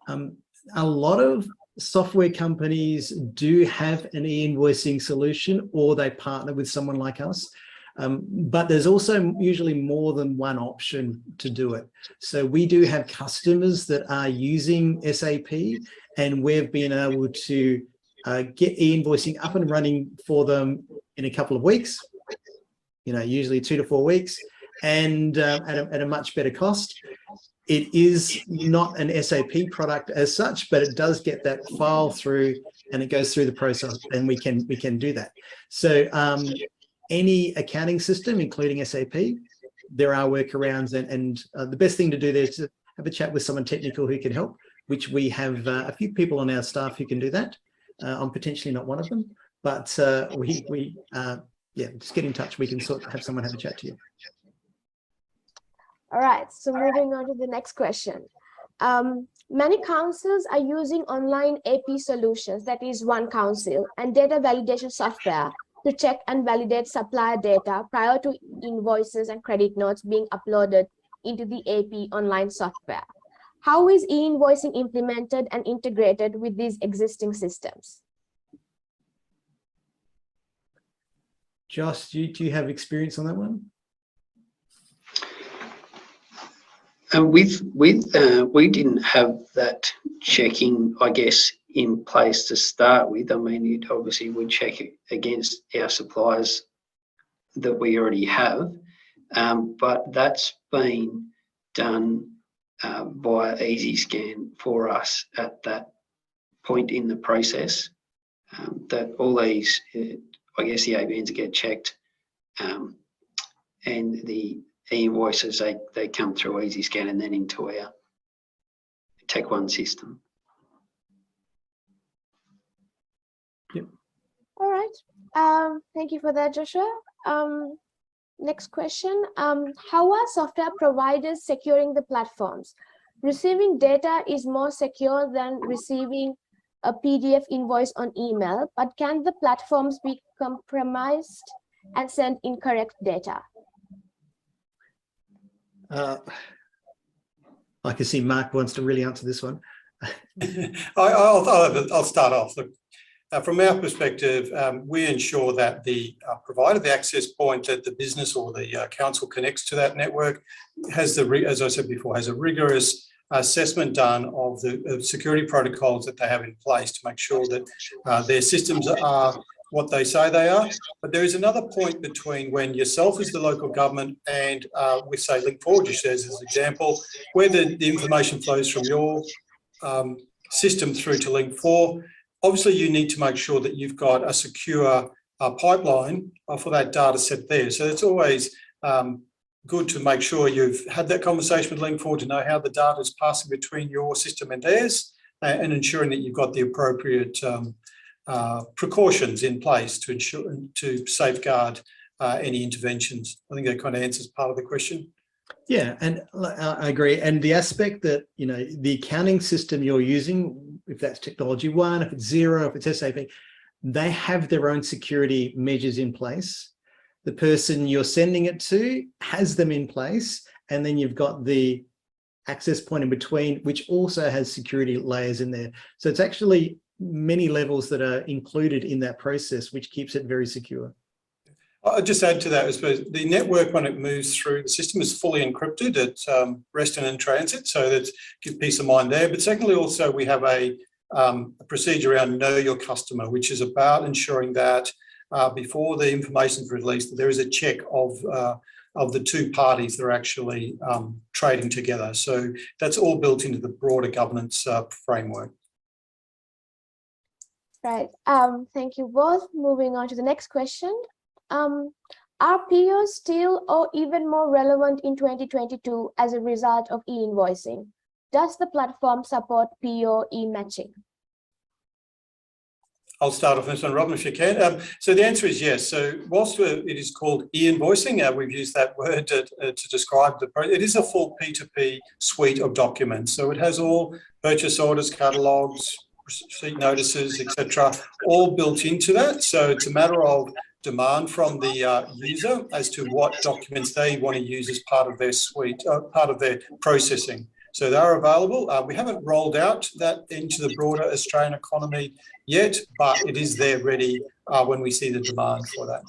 A lot of software companies do have an e-invoicing solution, or they partner with someone like us. But there's also usually more than one option to do it. So we do have customers that are using SAP, and we've been able to get e-invoicing up and running for them in a couple of weeks, usually 2 to 4 weeks, and at a much better cost. It is not an SAP product as such, but it does get that file through and it goes through the process, and we can do that. So any accounting system, including SAP, there are workarounds, and the best thing to do there is to have a chat with someone technical who can help, which we have a few people on our staff who can do that. I'm potentially not one of them, but just get in touch. We can have someone have a chat to you. All right, so moving on to the next question. Many councils are using online AP solutions, that is one council, and data validation software to check and validate supplier data prior to invoices and credit notes being uploaded into the AP online software. How is e-invoicing implemented and integrated with these existing systems? Josh, do you have experience on that one? We didn't have that checking, I guess, in place to start with. I mean, it obviously would check it against our suppliers that we already have, but that's been done via EasyScan for us at that point in the process. That all these, I guess, the ABNs get checked, and the e-invoices, they come through EasyScan and then into our Tech One system. Yep. All right. Thank you for that, Joshua. Next question. How are software providers securing the platforms? Receiving data is more secure than receiving a PDF invoice on email, but can the platforms be compromised and send incorrect data? I can see Mark wants to really answer this one. I'll start off. Look, from our perspective, we ensure that the provider, the access point that the business or the council connects to that network has as I said before, has a rigorous assessment done of the security protocols that they have in place to make sure that their systems are what they say they are. But there is another point between when yourself as the local government and we say Link4, just as an example, where the information flows from your system through to Link4. Obviously, you need to make sure that you've got a secure pipeline for that data set there. So it's always good to make sure you've had that conversation with Link4 to know how the data is passing between your system and theirs, and ensuring that you've got the appropriate precautions in place to ensure to safeguard any interventions. I think that kind of answers part of the question. Yeah, and I agree. And the aspect that, you know, the accounting system you're using, if that's technology 1, if it's 0, if it's SAP, they have their own security measures in place. The person you're sending it to has them in place. And then you've got the access point in between, which also has security layers in there. So it's actually many levels that are included in that process, which keeps it very secure. I'll just add to that, I suppose, the network, when it moves through the system, is fully encrypted at rest and in transit, so that gives peace of mind there. But secondly, also, we have a procedure around know your customer, which is about ensuring that before the information is released, that there is a check of the two parties that are actually trading together. So that's all built into the broader governance framework. Right. Thank you both. Moving on to the next question. Are POs still or even more relevant in 2022 as a result of e-invoicing? Does the platform support PO e-matching? I'll start off this one, Robin, if you can. So the answer is yes. So whilst it is called e-invoicing, we've used that word to describe the process. It is a full P2P suite of documents. So it has all purchase orders, catalogues, receipt notices, etc., all built into that. So it's a matter of demand from the user as to what documents they want to use as part of their suite, part of their processing. So they're available. We haven't rolled out that into the broader Australian economy yet, but it is there ready when we see the demand for that.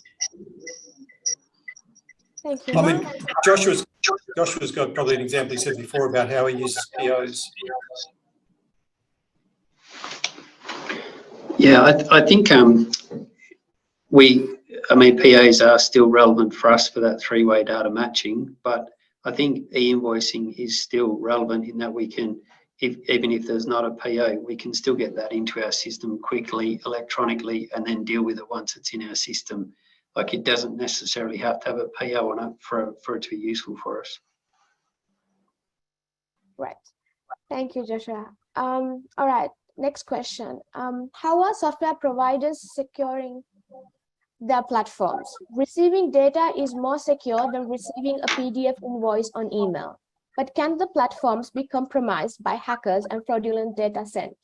Thank you. I mean, Joshua's got probably an example he said before about how he uses POs. Yeah, I think POs are still relevant for us for that three-way data matching, but I think e-invoicing is still relevant in that we can, even if there's not a PO, we can still get that into our system quickly, electronically, and then deal with it once it's in our system. Like, it doesn't necessarily have to have a PO on it for it to be useful for us. Right. Thank you, Joshua. All right. Next question. How are software providers securing their platforms? Receiving data is more secure than receiving a PDF invoice on email. But can the platforms be compromised by hackers and fraudulent data sent?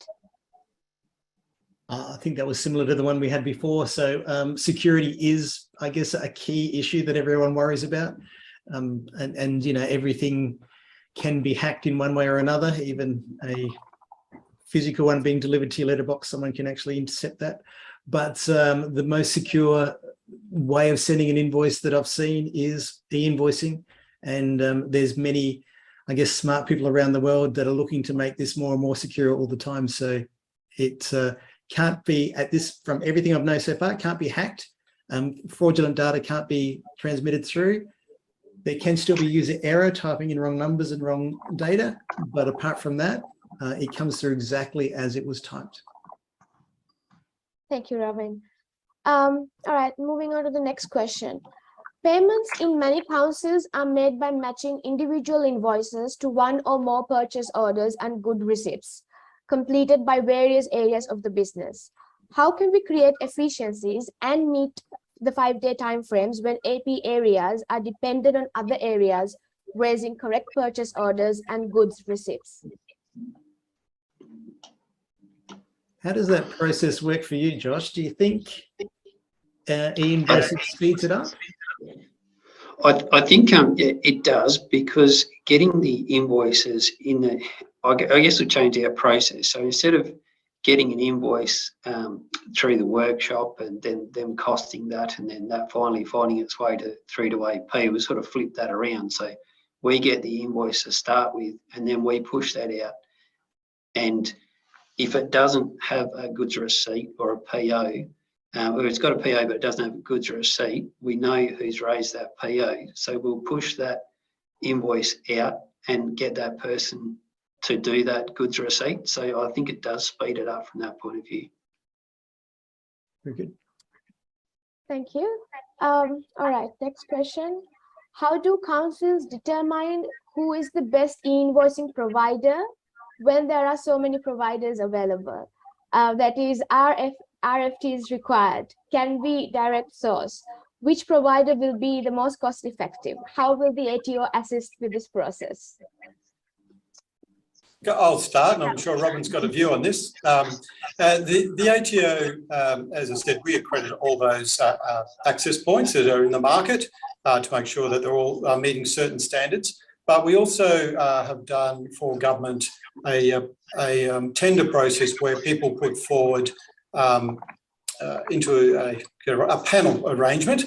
I think that was similar to the one we had before. So security is, I guess, a key issue that everyone worries about. And you know, everything can be hacked in one way or another, even a physical one being delivered to your letterbox, someone can actually intercept that. But the most secure way of sending an invoice that I've seen is e-invoicing. And there's many, I guess, smart people around the world that are looking to make this more and more secure all the time. So it can't be, from everything I've known so far, it can't be hacked. Fraudulent data can't be transmitted through. There can still be user error, typing in wrong numbers and wrong data. But apart from that, it comes through exactly as it was typed. Thank you, Robin. All right, moving on to the next question. Payments in many councils are made by matching individual invoices to one or more purchase orders and good receipts completed by various areas of the business. How can we create efficiencies and meet the 5-day timeframes when AP areas are dependent on other areas raising correct purchase orders and goods receipts? How does that process work for you, Josh? Do you think e-invoicing speeds it up? I think it does, because getting the invoices in the, I guess we'll change our process. So instead of getting an invoice through the workshop and then them costing that, and then that finally finding its way through to AP, we sort of flip that around. So we get the invoice to start with, and then we push that out. And if it doesn't have a goods receipt or a PO, or it's got a PO but it doesn't have a goods receipt, we know who's raised that PO. So we'll push that invoice out and get that person to do that goods receipt. So I think it does speed it up from that point of view. Very good. Thank you. All right, next question. How do councils determine who is the best e-invoicing provider when there are so many providers available? That is, are RFT is required, can we direct source? Which provider will be the most cost effective? How will the ATO assist with this process? I'll start, and I'm sure Robin's got a view on this. The ATO, as I said, we accredit all those access points that are in the market to make sure that they're all meeting certain standards. But we also have done for government a tender process where people put forward into a panel arrangement.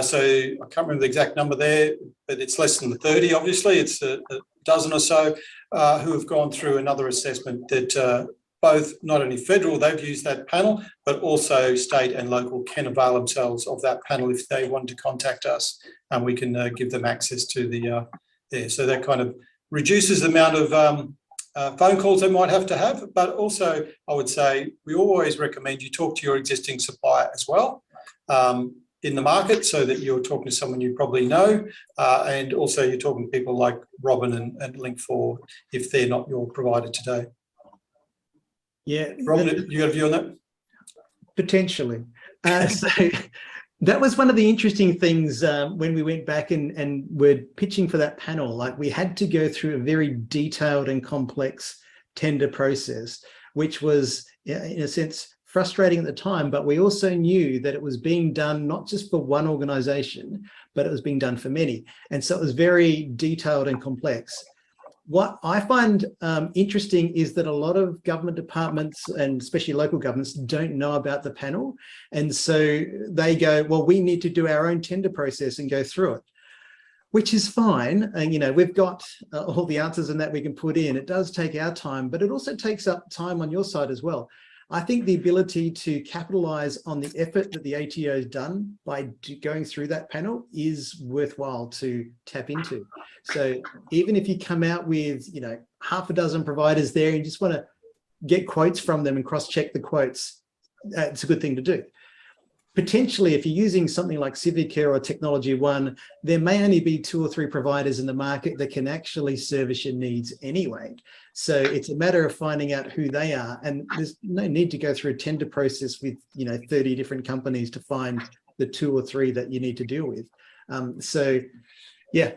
So I can't remember the exact number there, but it's less than 30, obviously. It's a dozen or so who have gone through another assessment that both not only federal, they've used that panel, but also state and local can avail themselves of that panel if they want to contact us, and we can give them access to the there. So that kind of reduces the amount of phone calls they might have to have, but also I would say we always recommend you talk to your existing supplier as well in the market, so that you're talking to someone you probably know, and also you're talking to people like Robin and Link4 if they're not your provider today. Yeah, Robin, you got a view on that? Potentially. So that was one of the interesting things when we went back and were pitching for that panel. Like, we had to go through a very detailed and complex tender process, which was, in a sense, frustrating at the time, but we also knew that it was being done not just for one organisation, but it was being done for many. And so it was very detailed and complex. What I find interesting is that a lot of government departments, and especially local governments, don't know about the panel. And so they go, well, we need to do our own tender process and go through it, which is fine. And, you know, we've got all the answers in that we can put in. It does take our time, but it also takes up time on your side as well. I think the ability to capitalise on the effort that the ATO has done by going through that panel is worthwhile to tap into. So even if you come out with, you know, half a dozen providers there, you just want to get quotes from them and cross-check the quotes, it's a good thing to do. Potentially, if you're using something like Civicare or Technology One, there may only be 2 or 3 providers in the market that can actually service your needs anyway. So it's a matter of finding out who they are, and there's no need to go through a tender process with, you know, 30 different companies to find the 2 or 3 that you need to deal with. So yeah,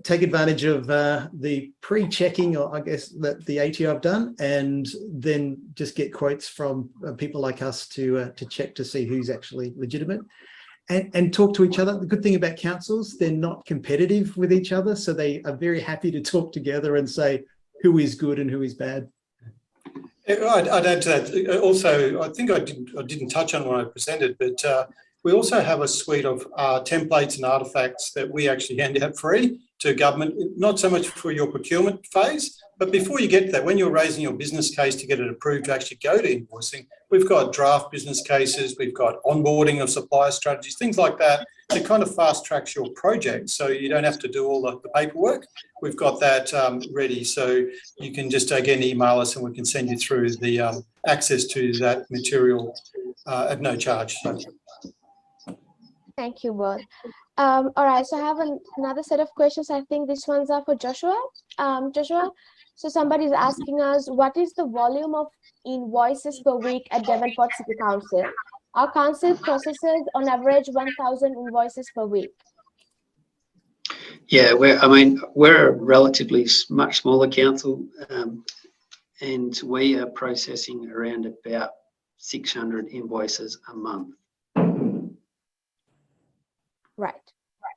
take advantage of the pre-checking, or I guess that the ATO have done, and then just get quotes from people like us to check to see who's actually legitimate, and talk to each other. The good thing about councils, they're not competitive with each other, so they are very happy to talk together and say who is good and who is bad. I'd add to that. Also, I think I didn't touch on when I presented, but we also have a suite of templates and artefacts that we actually hand out free to government, not so much for your procurement phase, but before you get to that, when you're raising your business case to get it approved to actually go to invoicing, we've got draft business cases, we've got onboarding of supplier strategies, things like that. It kind of fast tracks your project, so you don't have to do all the paperwork. We've got that ready, so you can just, again, email us and we can send you through the access to that material at no charge. So. Thank you both. All right, so I have another set of questions. I think these ones are for Joshua. Joshua, so somebody's asking us, what is the volume of invoices per week at Devonport City Council? Our council processes on average 1,000 invoices per week. Yeah, we're a relatively much smaller council, and we are processing around about 600 invoices a month. Right.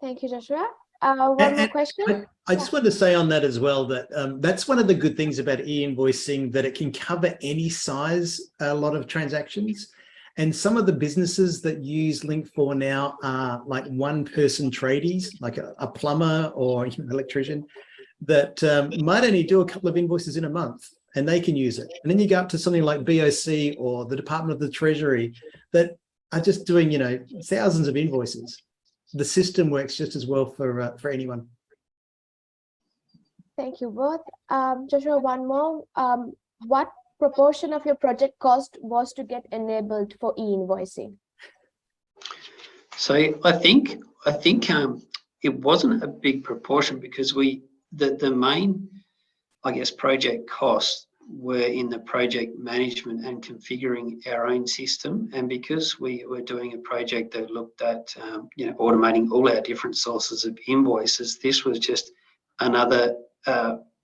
Thank you, Joshua. One more question. I just want to say on that as well that that's one of the good things about e-invoicing, that it can cover any size, a lot of transactions. And some of the businesses that use Link4 now are like one-person tradies, like a plumber or an electrician, that might only do a couple of invoices in a month, and they can use it. And then you go up to something like BOC or the Department of the Treasury that are just doing, you know, thousands of invoices. The system works just as well for anyone. Thank you both. Joshua, one more. What proportion of your project cost was to get enabled for e-invoicing? So I think it wasn't a big proportion, because the main, I guess, project cost were in the project management and configuring our own system. And because we were doing a project that looked at automating all our different sources of invoices, this was just another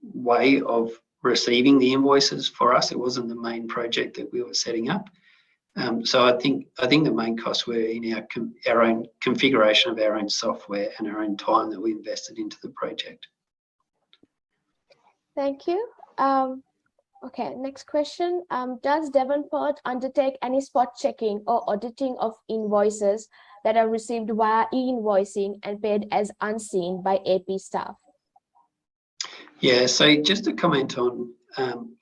way of receiving the invoices for us. It wasn't the main project that we were setting up. So I think the main costs were in our own configuration of our own software and our own time that we invested into the project. Thank you. Okay, next question. Does Devonport undertake any spot checking or auditing of invoices that are received via e-invoicing and paid as unseen by AP staff? Yeah, so just to comment on,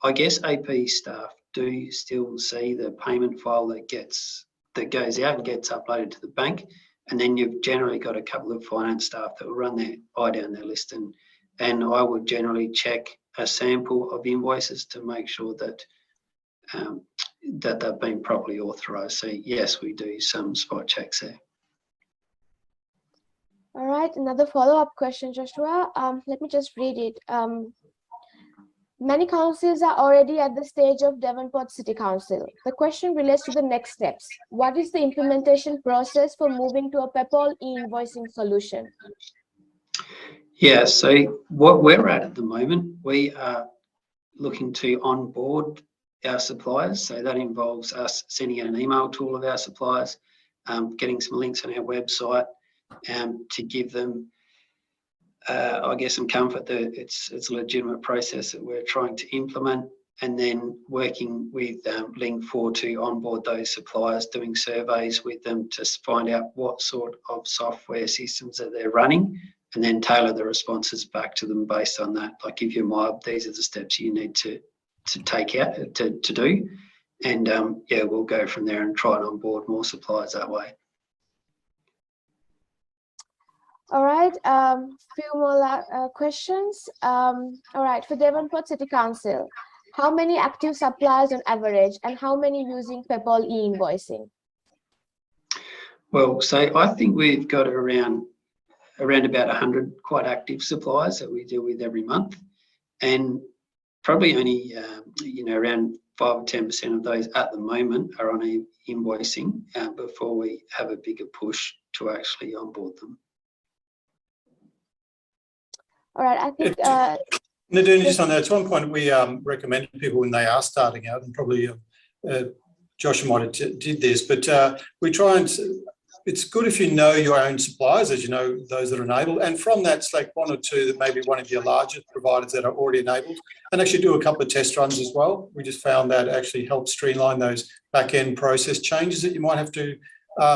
I guess AP staff do still see the payment file that goes out and gets uploaded to the bank, and then you've generally got a couple of finance staff that will run their eye down their list, and I would generally check a sample of invoices to make sure that that they've been properly authorised. So yes, we do some spot checks there. All right, another follow-up question, Joshua. Let me just read it. Many councils are already at the stage of Devonport City Council. The question relates to the next steps. What is the implementation process for moving to a PayPal e-invoicing solution? Yeah, so what we're at the moment, we are looking to onboard our suppliers. So that involves us sending out an email to all of our suppliers, getting some links on our website to give them, I guess, some comfort that it's a legitimate process that we're trying to implement, and then working with Link4 to onboard those suppliers, doing surveys with them to find out what sort of software systems that they're running, and then tailor the responses back to them based on that. Like, if you're MIB, these are the steps you need to take out to do, and yeah, we'll go from there and try and onboard more suppliers that way. All right, few more questions. All right, for Devonport City Council, how many active suppliers on average, and how many using PayPal e-invoicing? Well, so I think we've got around about 100 quite active suppliers that we deal with every month, and probably only around 5 or 10% of those at the moment are on e-invoicing before we have a bigger push to actually onboard them. All right, I think Nadine, just on that, it's one point we recommend people when they are starting out, and probably Josh might have did this, but we try and, it's good if you know your own suppliers, as you know those that are enabled, and from that select one or two that maybe one of your larger providers that are already enabled, and actually do a couple of test runs as well. We just found that actually helps streamline those back-end process changes that you might have to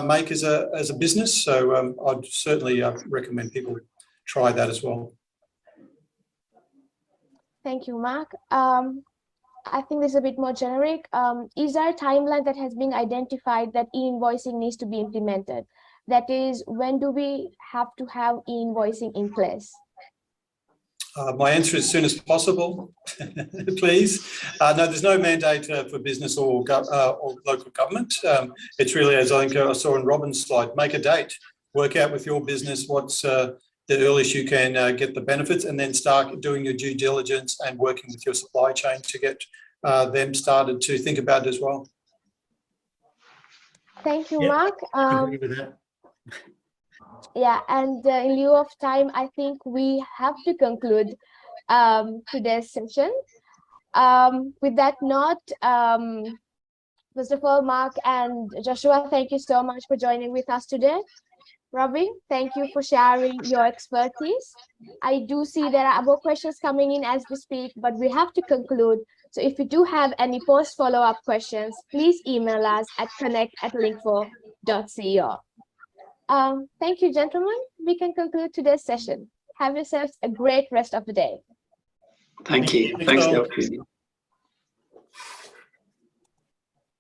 make as a business. So I'd certainly recommend people try that as well. Thank you, Mark. I think this is a bit more generic. Is there a timeline that has been identified that e-invoicing needs to be implemented? That is, when do we have to have e-invoicing in place? My answer is as soon as possible, please. No, there's no mandate for business or local government. It's really, as I think I saw in Robin's slide, make a date, work out with your business what's the earliest you can get the benefits, and then start doing your due diligence and working with your supply chain to get them started to think about it as well. Thank you, Yep, Mark. I agree with that. Yeah, and in lieu of time, I think we have to conclude today's session. With that note, first of all, Mark and Joshua, thank you so much for joining with us today. Robbie, thank you for sharing your expertise. I do see there are more questions coming in as we speak, but we have to conclude. So if you do have any post follow-up questions, please email us at connect@link4.co. Thank you, gentlemen. We can conclude today's session. Have yourselves a great rest of the day. Thank you. Thanks for the opportunity.